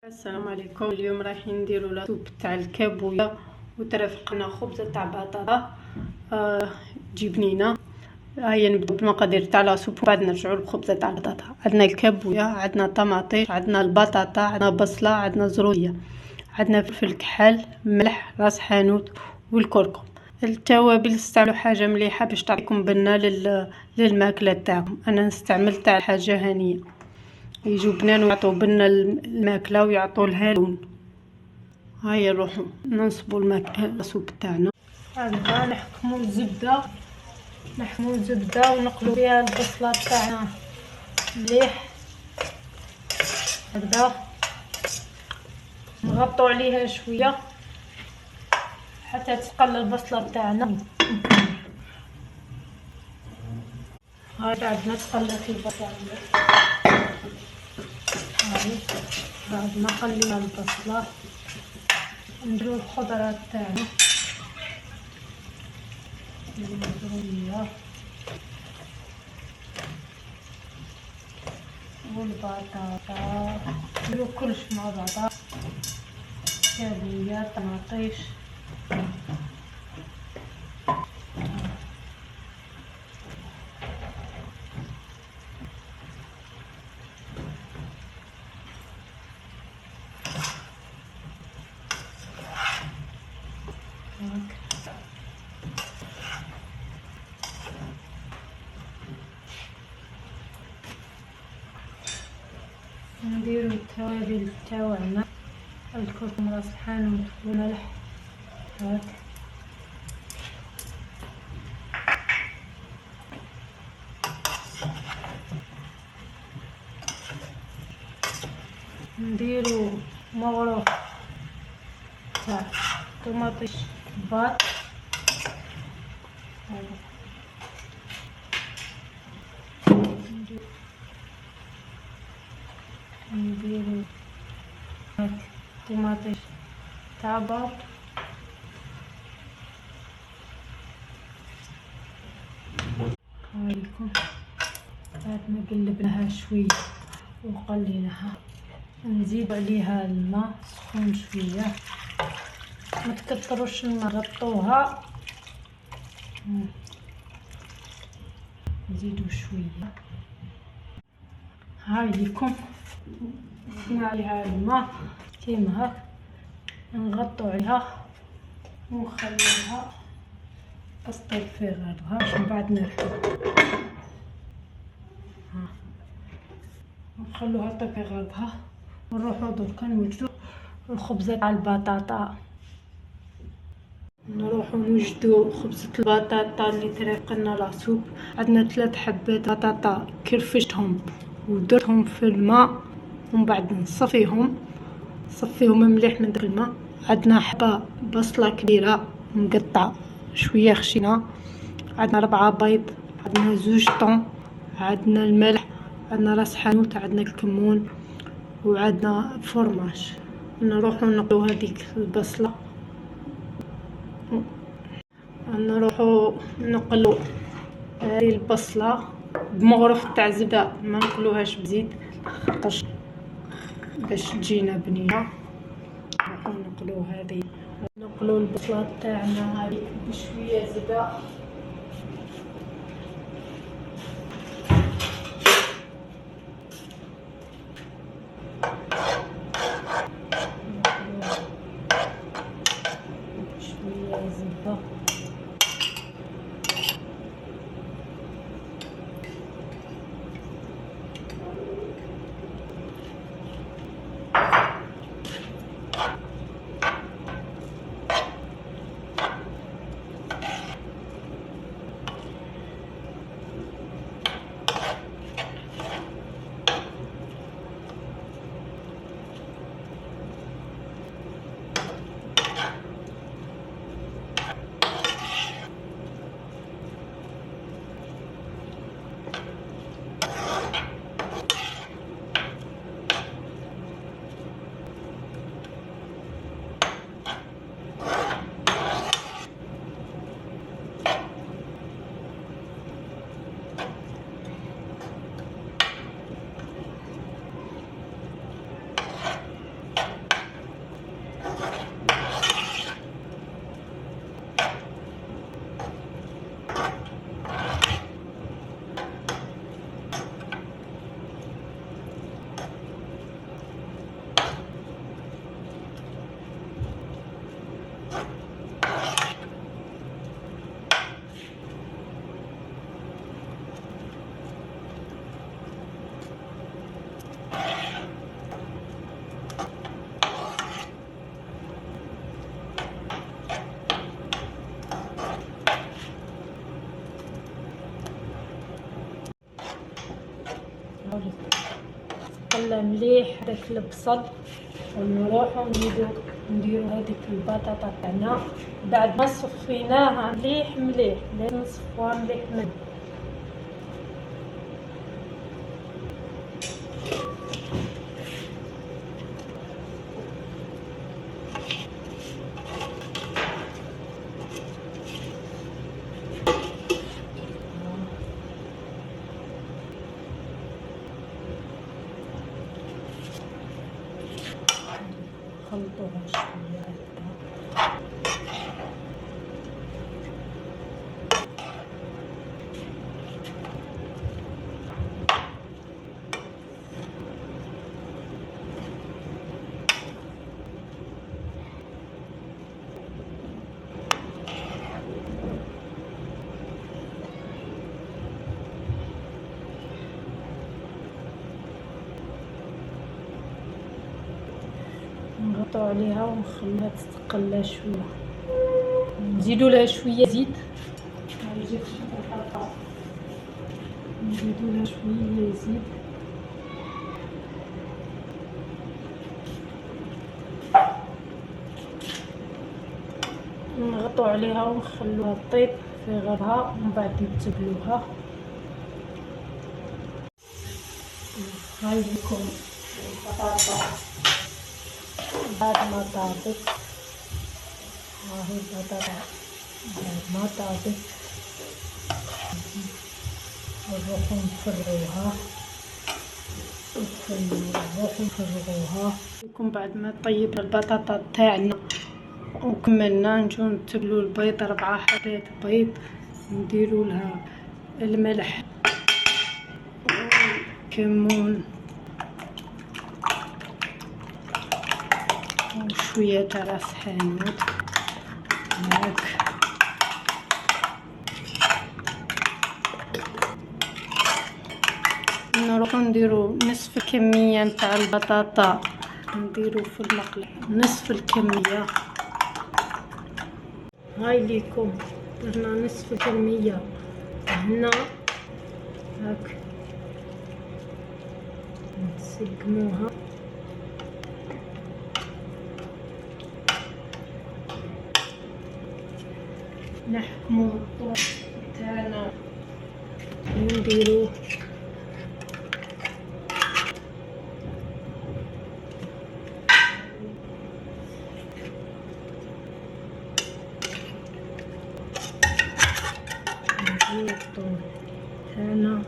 السلام عليكم. اليوم رايحين نديرو لا سوب تاع الكابويا وترافقنا خبزه تاع بطاطا جبنينه. هيا نبداو بالمقادير تاع لا سوب وبعد نرجعوا للخبزه تاع البطاطا. عندنا الكابويا، عندنا طماطيش، عندنا البطاطا، عندنا بصله، عندنا زروديه، عندنا فلفل كحل، ملح، راس حانوت والكركم. التوابل استعملوا حاجه مليحه باش تعطيكم بنه للماكله تاعكم. انا استعملت تاع حاجه هنيه يجوا بنان ويعطوا بنا الماكله ويعطوا لها لون. هيا نروحوا ننصبوا السوب تاعنا. هكذا نحكموا الزبده ونقلوا فيها البصله تاعنا مليح هكذا، نغطوا عليها شويه حتى تقل البصله تاعنا. هاي بعد ما تقلت البصله بعد ما قلينا البصله نديرو الخضرات تاعنا، الزروديه والبطاطا، نديرو كلش مع بعضها، كابويا، طماطيش، نديرو التوابل تاعنا، الكركم، راس الحانوت والملح هاك، نديرو مغروف تاع طماطيش باط، نديرو هاك طماطيش تاع باط، هايلكم. بعد ما قلبناها شويه وقليناها نزيد عليها الماء سخون شويه، ما تكتروش الماء، غطوها نزيدو شويه. هايلكم زدنا عليها الماء كيما هاك، نغطو عليها ونخليها تسطيب في غربها باش من بعد نرفدو. نخلوها طيب في غربها ونروحو دركا نوجدو الخبزه تاع البطاطا. نروحو نوجدو خبزه البطاطا اللي ترافقنا لاصوب. عندنا 3 حبات بطاطا كرفشتهم ودرتهم في الماء ومن بعد نصفيهم مليح من داك الماء. عندنا حبه بصله كبيره مقطعه شويه خشنه، عندنا 4 بيض، عندنا 2 طون، عندنا الملح، عندنا راس حانوت، عندنا الكمون وعندنا فرماج. نروحو نقلو هذيك البصله، نروحو نقلو هذه البصله بمغرف تاع زبده، ما نقلوهاش بزيت خاطرش باش تجينا بنينه. نروحو نقلو هذه، نقلو البصله تاعنا هذه بشويه زبده، شويه زبده قلى مليح داك البصل، ونروحو نديرو هذيك البطاطا تاعنا بعد ما صفيناها مليح لازم نصفوها مليح نخلطوها شويه هكا. نغطو عليها ونخليها تتقلى شويه، نزيدو لها شويه زيت، نزيدو لها شويه زيت، نغطو عليها ونخلوها طيب في غرها ومن بعد نتبلوها. هاي لكم البطاطا بعد ما طابت، هاهي البطاطا بعد ما طابت نروحو نفرغوها لكم. بعد ما طيبنا البطاطا تاعنا وكملنا نجو نتبلو البيض، 4 حبات بيض، نديرو لها الملح والكمون وشويه تاع راس حانوت هاك. نروحو نديرو نصف الكميه نتاع البطاطا، نديرو في المقله نصف الكميه. هاي ليكم درنا نصف الكميه هنا هاك، نسقموها نحكمو الطور تاعنا ونديروه الطور تاعنا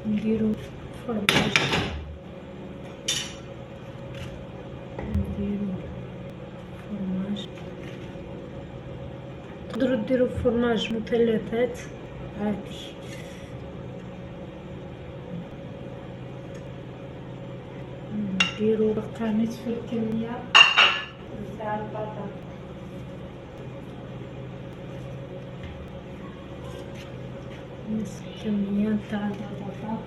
نديرو فرماج، تقدروا ديروا فرماج مثلثات عادي. نديروا بقى نصف الكميه تاع البطاطا، نصف الكميه تاع البطاطا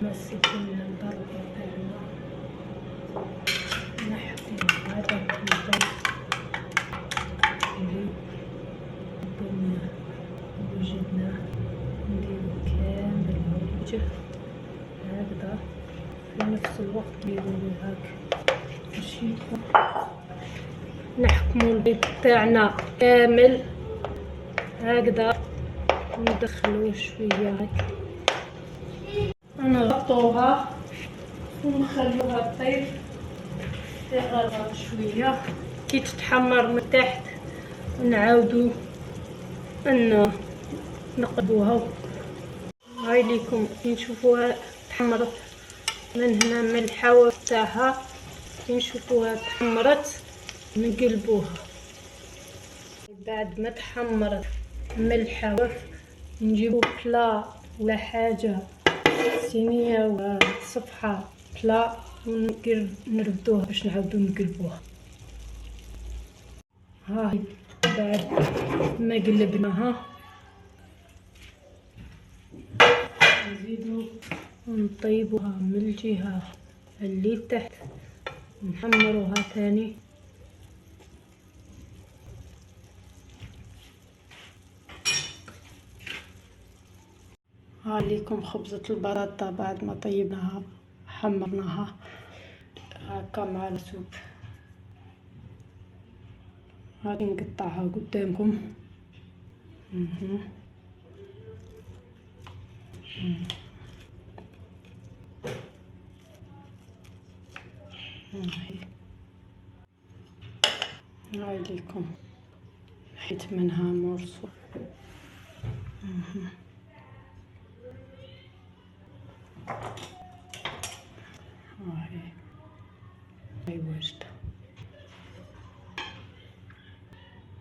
نمسك البركة تاعنا، نحكو هذاك البيض نديرو هاك باش نحكمو البيض تاعنا كامل هكذا، وندخلوه شويه هاك، نغطوها ونخلوها تطيب تغرق شويه كي تتحمر من تحت، ونعاودو نقلبوها. هاي ليكم كي نشوفوها تحمرت من هنا من الحواف تاعها، كي نشوفوها تحمرت نقلبوها. بعد ما تحمرت من الحواف نجيبو بلا ولا حاجه، صينيه ولا صفحه بلا، ونربطوها باش نعاودو نقلبوها. هاي بعد ما قلبناها نزيدو ونطيبوها من الجهه اللي تحت، نحمروها ثاني. هاليكم خبزة البطاطا بعد ما طيبناها حمرناها هكا مع السوب. هادي نقطعها قدامكم. هاي ليكم حيت منها مرصو.